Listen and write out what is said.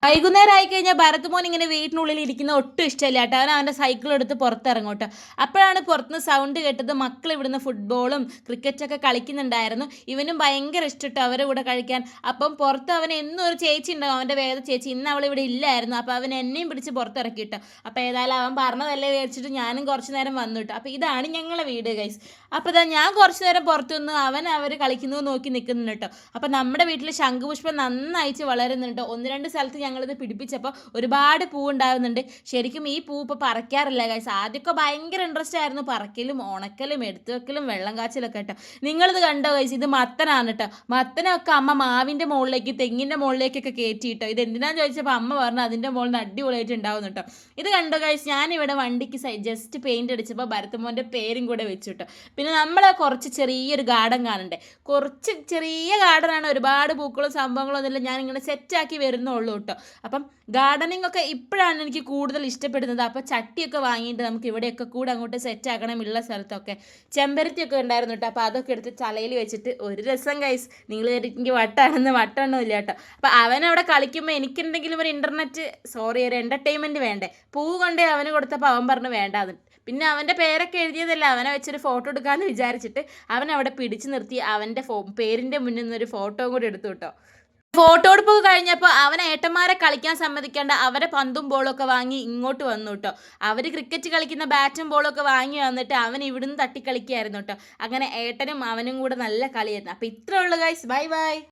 വൈകുന്നേരം ആയി കഴിഞ്ഞാൽ ഭരത് ഇങ്ങനെ വീട്ടിനുള്ളിൽ ഇരിക്കുന്ന ഒട്ടും ഇഷ്ടമില്ല കേട്ടോ. അവൻ്റെ സൈക്കിൾ എടുത്ത് പുറത്തിറങ്ങും കേട്ടോ. അപ്പോഴാണ് പുറത്തുനിന്ന് സൗണ്ട് കേട്ടത്. മക്കൾ ഇവിടുന്ന് ഫുട്ബോളും ക്രിക്കറ്റൊക്കെ കളിക്കുന്നുണ്ടായിരുന്നു. ഇവനും ഭയങ്കര ഇഷ്ടട്ടോ അവരുടെ കൂടെ കഴിക്കാൻ. അപ്പം പുറത്ത് അവൻ എന്നും ഒരു ചേച്ചി ഉണ്ടാവും, അവൻ്റെ വേദ ചേച്ചി. ഇന്ന് അവൾ ഇവിടെ ഇല്ലായിരുന്നു. അപ്പോൾ അവൻ എന്നെയും പിടിച്ച് പുറത്തിറക്കി കേട്ടോ. അപ്പോൾ ഏതായാലും അവൻ പറഞ്ഞതല്ലേ വിചാരിച്ചിട്ട് ഞാനും കുറച്ച് നേരം വന്നു കേട്ടോ. അപ്പോൾ ഇതാണ് ഞങ്ങളെ വീട് ഗൈസ്. അപ്പോൾ ഇതാ ഞാൻ കുറച്ച് നേരം പുറത്തു നിന്ന് അവർ കളിക്കുന്നത് നോക്കി നിൽക്കുന്നുണ്ട് കേട്ടോ. അപ്പോൾ നമ്മുടെ വീട്ടിൽ ശംഖുപുഷ്പം നന്നായിട്ട് വളരുന്നുണ്ട്. ഒന്ന് രണ്ട് സ്ഥലത്ത് ഞങ്ങളിത് പിടിപ്പിച്ചപ്പോൾ ഒരുപാട് പൂ ഉണ്ടാകുന്നുണ്ട്. ശരിക്കും ഈ പൂ ഇപ്പോൾ പറിക്കാറില്ല ഗൈസ്. ആദ്യമൊക്കെ ഭയങ്കര ഇൻട്രസ്റ്റ് ആയിരുന്നു പറിക്കലും ഉണക്കലും എടുത്തു വെക്കലും വെള്ളം കാച്ചിലൊക്കെ കേട്ടോ. നിങ്ങളിത് കണ്ടോ ഗൈസ്? ഇത് മത്തനാണ് കേട്ടോ. മത്തനൊക്കെ അമ്മ മാവിൻ്റെ മുകളിലേക്ക് തെങ്ങിൻ്റെ മുകളിലേക്കൊക്കെ കയറ്റി കേട്ടോ. ഇത് എന്തിനാന്ന് ചോദിച്ചപ്പോൾ അമ്മ പറഞ്ഞു അതിൻ്റെ മുകളിൽ നിന്ന് അടിപൊളിയായിട്ട് ഉണ്ടാവും കേട്ടോ. ഇത് കണ്ടോ ഗൈസ്? ഞാനിവിടെ വണ്ടിക്ക് ജസ്റ്റ് പെയിൻറ് അടിച്ചപ്പോൾ ഭരതമോൻ്റെ പേരും കൂടെ വെച്ചു കേട്ടോ. പിന്നെ നമ്മൾ കുറച്ച് ചെറിയൊരു ഗാർഡൻ കാണണ്ടേ, കുറച്ച് ചെറിയ ഗാർഡനാണ്, ഒരുപാട് പൂക്കളും സംഭവങ്ങളും ഒന്നുമില്ല. ഞാനിങ്ങനെ സെറ്റാക്കി വരുന്നുള്ളൂ കേട്ടോ. അപ്പം ഗാർഡനിങ് ഒക്കെ ഇപ്പോഴാണ് എനിക്ക് കൂടുതൽ ഇഷ്ടപ്പെടുന്നത്. അപ്പോൾ ചട്ടിയൊക്കെ വാങ്ങിയിട്ട് നമുക്ക് ഇവിടെയൊക്കെ കൂടെ അങ്ങോട്ട് സെറ്റാക്കണം. ഉള്ള സ്ഥലത്തൊക്കെ ചെമ്പരത്തിയൊക്കെ ഉണ്ടായിരുന്നു കേട്ടോ. അപ്പോൾ അതൊക്കെ എടുത്ത് തലയിൽ വെച്ചിട്ട് ഒരു രസം ഗൈസ്. നിങ്ങൾ എനിക്ക് വട്ടമൊന്നുമില്ല കേട്ടോ. അപ്പോൾ അവനവിടെ കളിക്കുമ്പോൾ എനിക്കെന്തെങ്കിലും ഒരു ഒരു എൻ്റർടൈൻമെൻറ്റ് വേണ്ടേ. പൂ കൊണ്ടേ അവന് കൊടുത്തപ്പോൾ അവൻ പറഞ്ഞു വേണ്ടാന്ന്. പിന്നെ അവൻ്റെ പേരൊക്കെ എഴുതിയതല്ല, അവനെ വെച്ചൊരു ഫോട്ടോ എടുക്കാമെന്ന് വിചാരിച്ചിട്ട് അവൻ അവിടെ പിടിച്ചു നിർത്തി അവൻ്റെ പേരിൻ്റെ മുന്നിൽ നിന്നൊരു ഫോട്ടോ കൂടി എടുത്തു കേട്ടോ. ഫോട്ടോ എടുപ്പൊക്കെ കഴിഞ്ഞപ്പോൾ അവൻ ഏട്ടന്മാരെ കളിക്കാൻ സമ്മതിക്കാണ്ട് അവരെ പന്തും ബോളൊക്കെ വാങ്ങി ഇങ്ങോട്ട് വന്നു കേട്ടോ. അവർ ക്രിക്കറ്റ് കളിക്കുന്ന ബാറ്റും ബോളൊക്കെ വാങ്ങി വന്നിട്ട് അവൻ ഇവിടുന്ന് തട്ടിക്കളിക്കുകയായിരുന്നു കേട്ടോ. അങ്ങനെ ഏട്ടനും അവനും കൂടെ നല്ല കളിയായിരുന്നു. അപ്പോൾ ഇത്രേ ഉള്ളൂ ഗൈസ്. Bye bye.